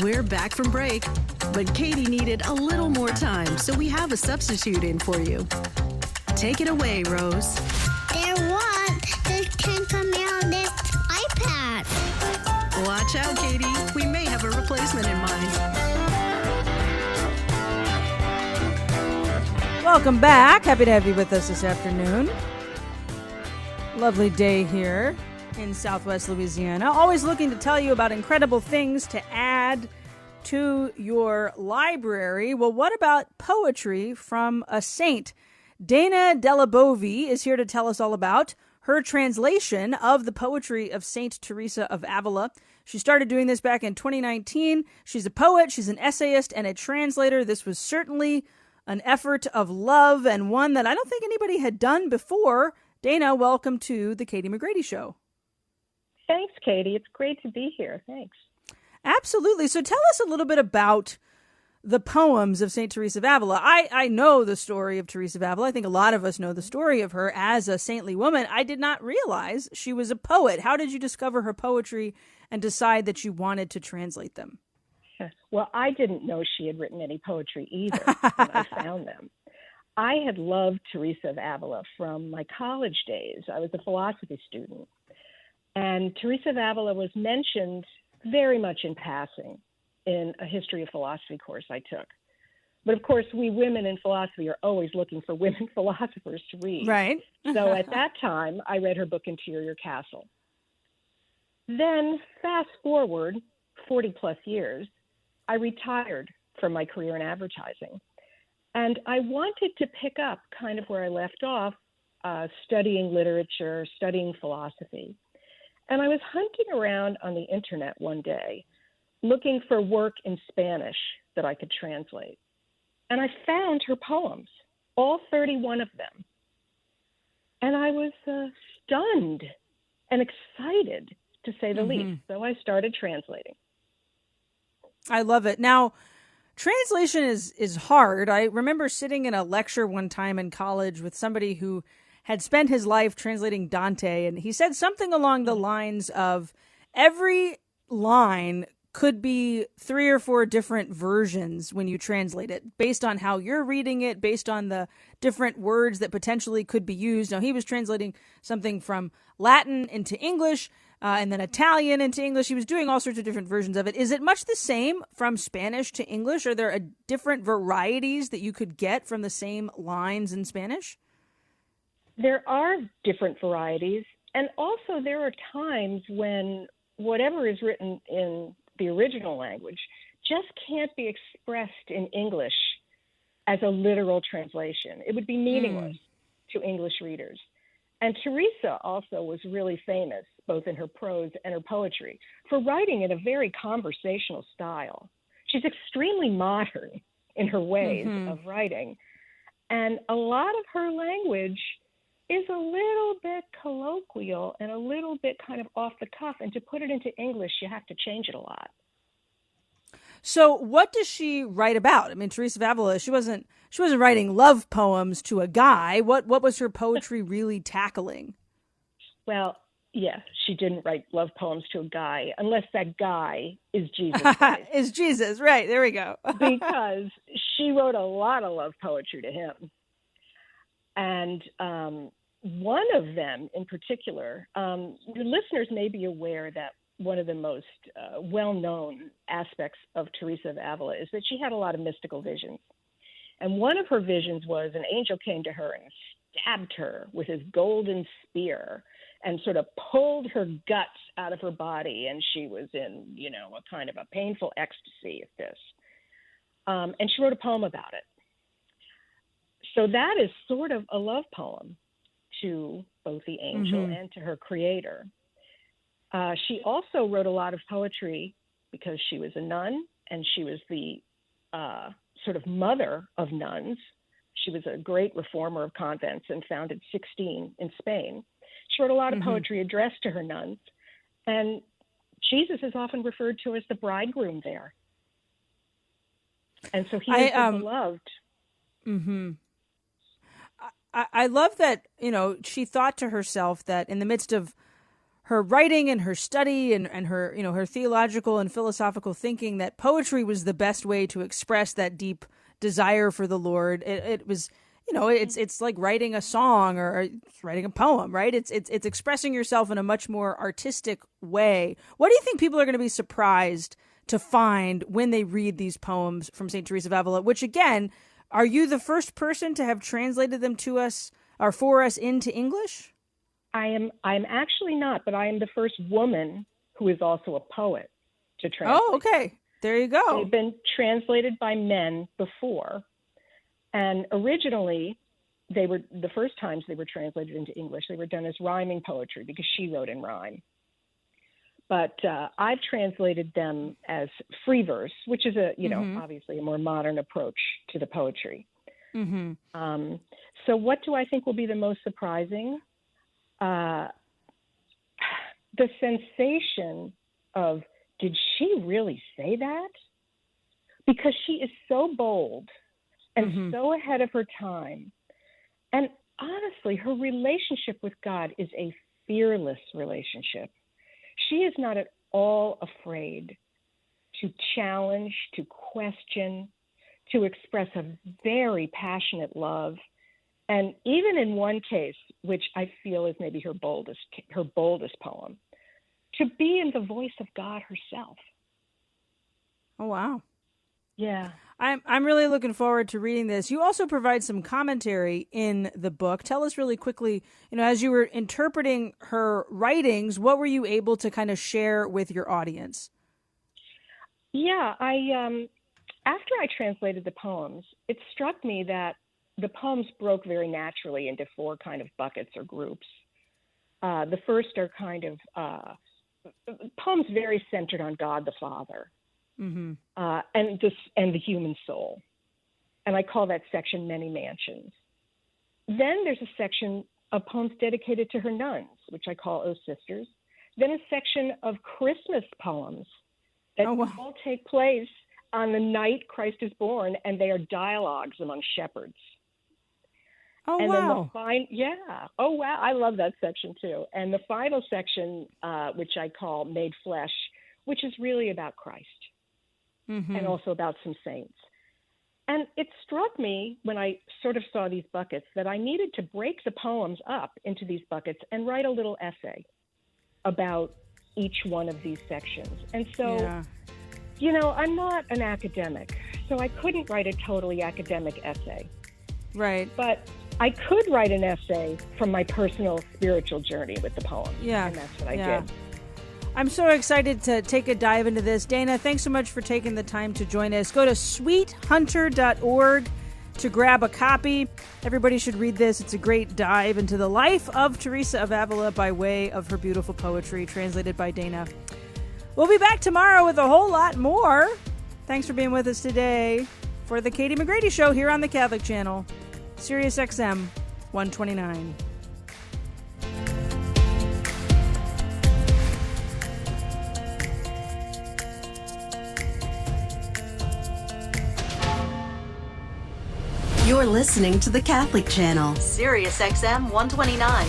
We're back from break, but Katie needed a little more time, so we have a substitute in for you. Take it away, Rose. There was. This can come out on this iPad. Watch out, Katie. We may have a replacement in mind. Welcome back. Happy to have you with us this afternoon. Lovely day here in Southwest Louisiana. Always looking to tell you about incredible things to add to your library. Well, what about poetry from a saint? Dana Delabovi is here to tell us all about her translation of the poetry of Saint Teresa of Ávila. She started doing this back in 2019. She's a poet, she's an essayist, and a translator. This was certainly an effort of love and one that I don't think anybody had done before. Dana, welcome to the Katie McGrady Show. Thanks, Katie. It's great to be here. Thanks. Absolutely. So tell us a little bit about the poems of St. Teresa of Ávila. I know the story of Teresa of Ávila. I think a lot of us know the story of her as a saintly woman. I did not realize she was a poet. How did you discover her poetry and decide that you wanted to translate them? Well, I didn't know she had written any poetry either when I found them. I had loved Teresa of Ávila from my college days. I was a philosophy student. And Teresa of Ávila was mentioned very much in passing in a history of philosophy course I took. But of course, we women in philosophy are always looking for women philosophers to read. Right. So at that time, I read her book, Interior Castle. Then fast forward 40 plus years, I retired from my career in advertising. And I wanted to pick up kind of where I left off, studying literature, studying philosophy. And I was hunting around on the internet one day, looking for work in Spanish that I could translate. And I found her poems, all 31 of them. And I was stunned and excited, to say the least. So I started translating. I love it. Now, translation is hard. I remember sitting in a lecture one time in college with somebody who had spent his life translating Dante, and he said something along the lines of every line could be 3 or 4 different versions when you translate it, based on how you're reading it, based on the different words that potentially could be used. Now, he was translating something from Latin into English, and then Italian into English. He was doing all sorts of different versions of it. Is it much the same from Spanish to English? Are there different varieties that you could get from the same lines in Spanish? There are different varieties. And also there are times when whatever is written in the original language just can't be expressed in English as a literal translation. It would be meaningless to English readers. And Teresa also was really famous, both in her prose and her poetry, for writing in a very conversational style. She's extremely modern in her ways of writing. And a lot of her language is a little bit colloquial and a little bit kind of off the cuff. And to put it into English, you have to change it a lot. So what does she write about? I mean, Teresa of Ávila, she wasn't writing love poems to a guy. What was her poetry really tackling? Well, yeah, she didn't write love poems to a guy, unless that guy is Jesus Christ. Is Jesus, right. There we go. Because she wrote a lot of love poetry to him. And one of them in particular, your listeners may be aware that one of the most well-known aspects of Teresa of Ávila is that she had a lot of mystical visions. And one of her visions was an angel came to her and stabbed her with his golden spear and sort of pulled her guts out of her body. And she was in, a kind of a painful ecstasy at this. And she wrote a poem about it. So that is sort of a love poem to both the angel and to her creator. She also wrote a lot of poetry because she was a nun and she was the sort of mother of nuns. She was a great reformer of convents and founded 16 in Spain. She wrote a lot of poetry addressed to her nuns. And Jesus is often referred to as the bridegroom there. And so he is beloved. I love that, she thought to herself that in the midst of her writing and her study and her, her theological and philosophical thinking that poetry was the best way to express that deep desire for the Lord. It was, it's like writing a song or writing a poem, right? It's expressing yourself in a much more artistic way. What do you think people are going to be surprised to find when they read these poems from St. Teresa of Avila, which again, are you the first person to have translated them to us or for us into English? I'm actually not, but I am the first woman who is also a poet to translate. Oh, okay. There you go. They've been translated by men before. And originally, the first times they were translated into English, they were done as rhyming poetry because she wrote in rhyme. But I've translated them as free verse, which is obviously a more modern approach to the poetry. Mm-hmm. So what do I think will be the most surprising? The sensation of, did she really say that? Because she is so bold and so ahead of her time. And honestly, her relationship with God is a fearless relationship. She is not at all afraid to challenge, to question, to express a very passionate love. And even in one case, which I feel is maybe her boldest poem, to be in the voice of God herself. Oh, wow. Yeah. I'm really looking forward to reading this. You also provide some commentary in the book. Tell us really quickly, as you were interpreting her writings, what were you able to kind of share with your audience? Yeah, after I translated the poems, it struck me that the poems broke very naturally into four kind of buckets or groups. The first are kind of poems very centered on God the Father. Mm-hmm. And the human soul. And I call that section Many Mansions. Then there's a section of poems dedicated to her nuns, which I call O Sisters. Then a section of Christmas poems that all take place on the night Christ is born, and they are dialogues among shepherds. Oh, and wow. Then oh, wow. I love that section too. And the final section, which I call Made Flesh, which is really about Christ. Mm-hmm. And also about some saints. And it struck me when I sort of saw these buckets that I needed to break the poems up into these buckets and write a little essay about each one of these sections. And so, I'm not an academic, so I couldn't write a totally academic essay. Right. But I could write an essay from my personal spiritual journey with the poem. Yeah. And that's what I did. I'm so excited to take a dive into this. Dana, thanks so much for taking the time to join us. Go to sweethunter.org to grab a copy. Everybody should read this. It's a great dive into the life of Teresa of Ávila by way of her beautiful poetry, translated by Dana. We'll be back tomorrow with a whole lot more. Thanks for being with us today for the Katie McGrady Show here on the Catholic Channel, Sirius XM 129. You're listening to the Catholic Channel, Sirius XM 129.